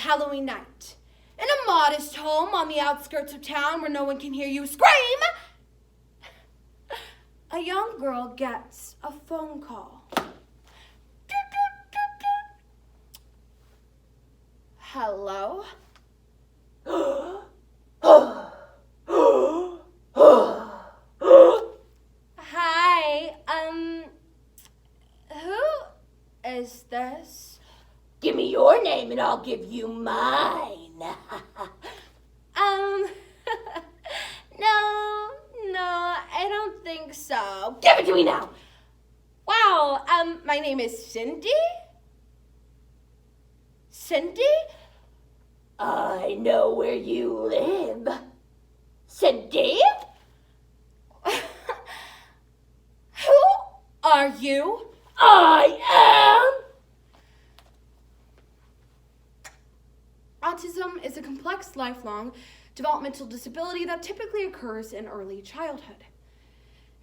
Halloween night. In a modest home on the outskirts of town where no one can hear you scream, a young girl gets a phone call. Hello? Hi, who is this? Give me your name and I'll give you mine. No, I don't think so. Give it to me now. Wow, my name is Cindy? Cindy? I know where you live. Cindy? Who are you? I am. Autism is a complex, lifelong developmental disability that typically occurs in early childhood.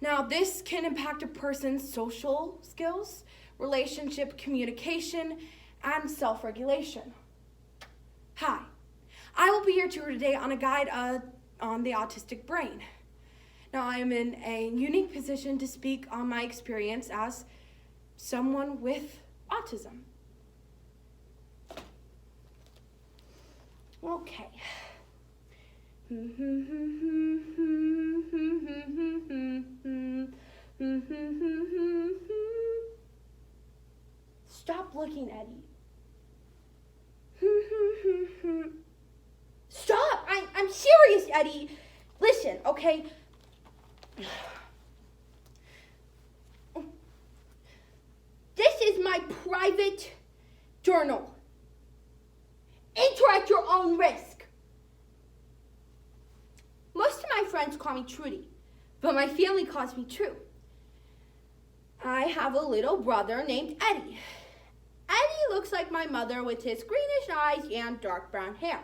Now, this can impact a person's social skills, relationship communication, and self-regulation. Hi, I will be your tutor today on a guide on the autistic brain. Now, I am in a unique position to speak on my experience as someone with autism. Okay. Stop looking, Eddie. Stop! I'm serious, Eddie. Listen, okay? This is my private journal. Enter at your own risk. Most of my friends call me Trudy, but my family calls me True. I have a little brother named Eddie. Eddie looks like my mother with his greenish eyes and dark brown hair.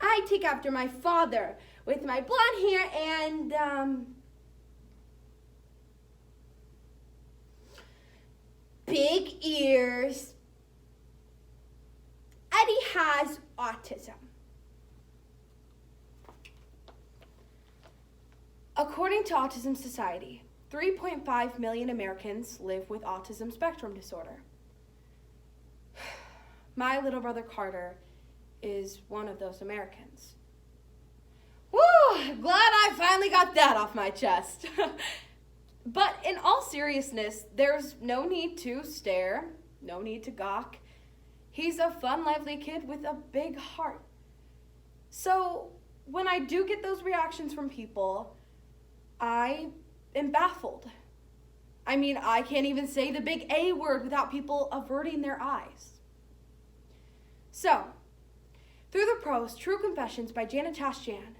I take after my father with my blonde hair and, big ears. Eddie has autism. According to Autism Society, 3.5 million Americans live with autism spectrum disorder. My little brother Carter is one of those Americans. Woo! Glad I finally got that off my chest. But in all seriousness, there's no need to stare, no need to gawk. He's a fun, lively kid with a big heart. So when I do get those reactions from people, I am baffled. I mean, I can't even say the big A word without people averting their eyes. So, through the prose, True Confessions by Janet Tash-Jan,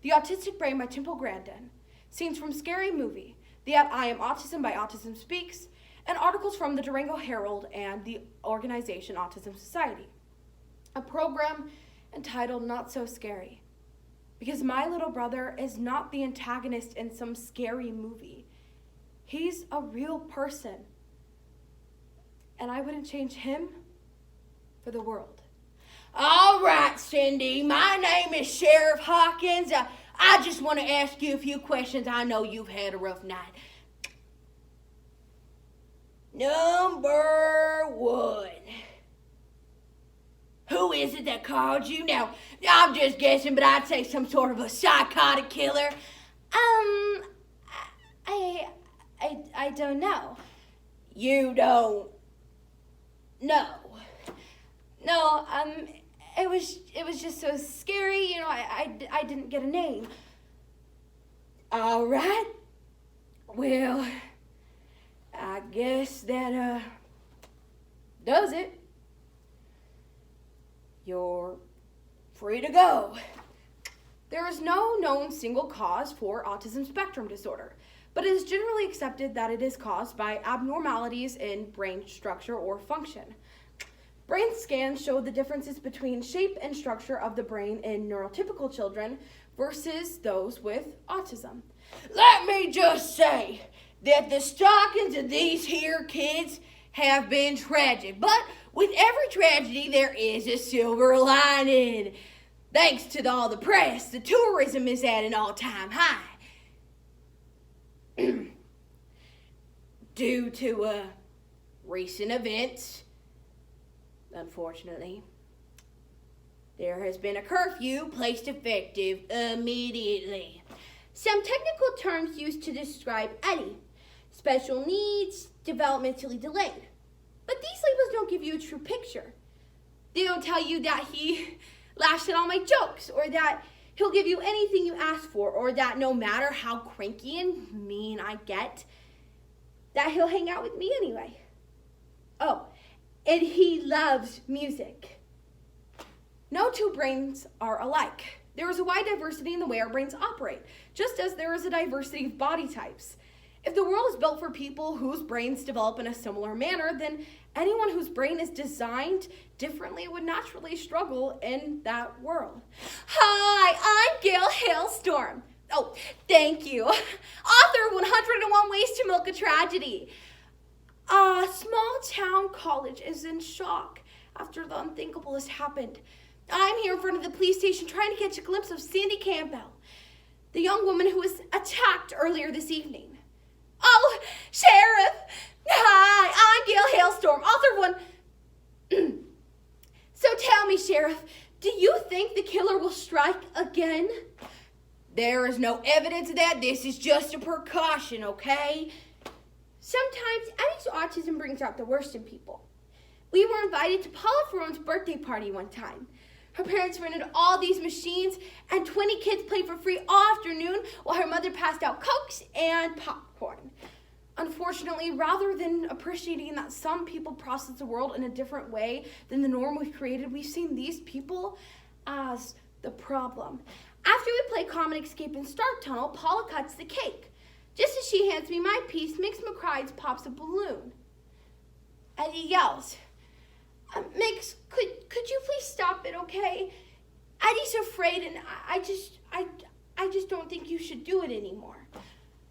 The Autistic Brain by Temple Grandin, scenes from Scary Movie, the app I Am Autism by Autism Speaks, and articles from the Durango Herald and the organization Autism Society. A program entitled Not So Scary. Because my little brother is not the antagonist in some scary movie. He's a real person. And I wouldn't change him for the world. All right, Cindy. My name is Sheriff Hawkins. I just want to ask you a few questions. I know you've had a rough night. Number one. Who is it that called you? Now, I'm just guessing, but I'd say some sort of a psychotic killer. I don't know. You don't know. No, it was just so scary, you know, I didn't get a name. All right. Well, I guess that, does it. You're free to go. There is no known single cause for autism spectrum disorder, but it is generally accepted that it is caused by abnormalities in brain structure or function. Brain scans show the differences between shape and structure of the brain in neurotypical children versus those with autism. Let me just say that the stockings of these here kids have been tragic, but with every tragedy, there is a silver lining. Thanks to all the press, the tourism is at an all-time high. Due to recent events, unfortunately, there has been a curfew placed effective immediately. Some technical terms used to describe Eddie: special needs, developmentally delayed. But these labels don't give you a true picture. They don't tell you that he laughs at all my jokes, or that he'll give you anything you ask for, or that no matter how cranky and mean I get, that he'll hang out with me anyway. Oh, and he loves music. No two brains are alike. There is a wide diversity in the way our brains operate, just as there is a diversity of body types. If the world is built for people whose brains develop in a similar manner, then anyone whose brain is designed differently would naturally struggle in that world. Hi, I'm Gail Hailstorm. Oh, thank you. Author of 101 Ways to Milk a Tragedy. A small town college is in shock after the unthinkable has happened. I'm here in front of the police station trying to catch a glimpse of Sandy Campbell, the young woman who was attacked earlier this evening. Oh, Sheriff! Hi, I'm Gail Hailstorm, author of one... So tell me, Sheriff, do you think the killer will strike again? There is no evidence of that. This is just a precaution, okay? Sometimes Eddie's autism brings out the worst in people. We were invited to Paula Ferrone's birthday party one time. Her parents rented all these machines, and 20 kids played for free all afternoon while her mother passed out Cokes and popcorn. Unfortunately, rather than appreciating that some people process the world in a different way than the norm we've created, we've seen these people as the problem. After we play Common Escape in Stark Tunnel, Paula cuts the cake. Just as she hands me my piece, Mix McCrides pops a balloon. Eddie yells, Mix, could you please stop it, okay? Eddie's afraid, and I just don't think you should do it anymore.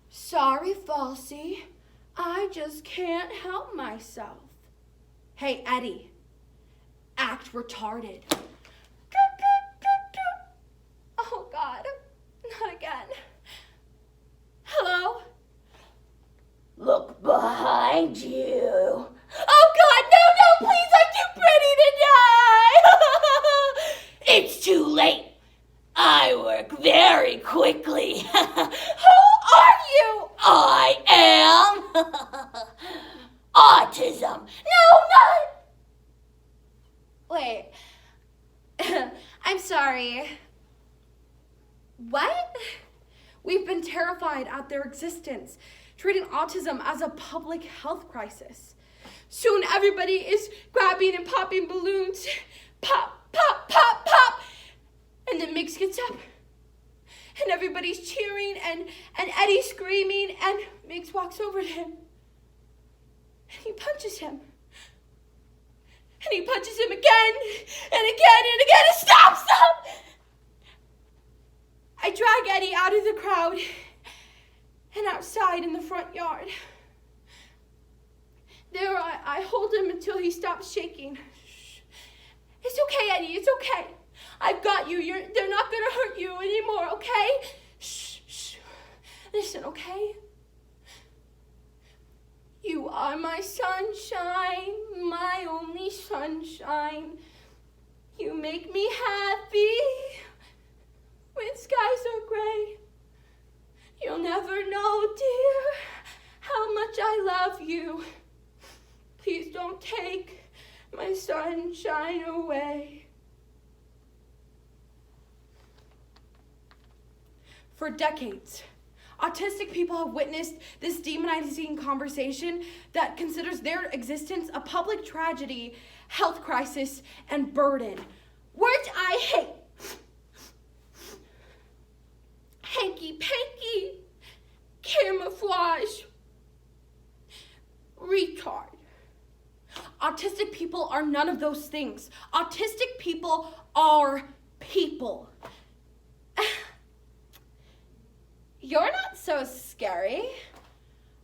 Sorry, Falsey. I just can't help myself. Hey, Eddie, act retarded. Oh, God, not again. Hello? Look behind you. Oh, God, no, please, I'm too pretty to die. It's too late. I work very quickly. Who are you? I am autism. No, not. Wait. I'm sorry. What? We've been terrified at their existence, treating autism as a public health crisis. Soon everybody is grabbing and popping balloons. Pop, pop, pop, pop. And then Mix gets up. And everybody's cheering and Eddie's screaming, and Mix walks over to him. And he punches him. And he punches him again and again and again. And stop! I drag Eddie out of the crowd and outside in the front yard. There I hold him until he stops shaking. It's okay, Eddie, it's okay. I've got you. They're not going to hurt you anymore, okay? Shh. Listen, okay? You are my sunshine, my only sunshine. You make me happy when skies are gray. You'll never know, dear, how much I love you. Please don't take my sunshine away. For decades, autistic people have witnessed this demonizing conversation that considers their existence a public tragedy, health crisis, and burden. Words I hate. Hanky-panky, camouflage, retard. Autistic people are none of those things. Autistic people are people. You're not so scary.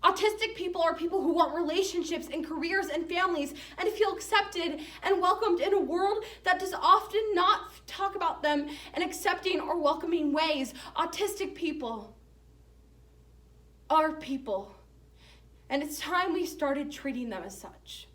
Autistic people are people who want relationships and careers and families and feel accepted and welcomed in a world that does often not talk about them in accepting or welcoming ways. Autistic people are people, and it's time we started treating them as such.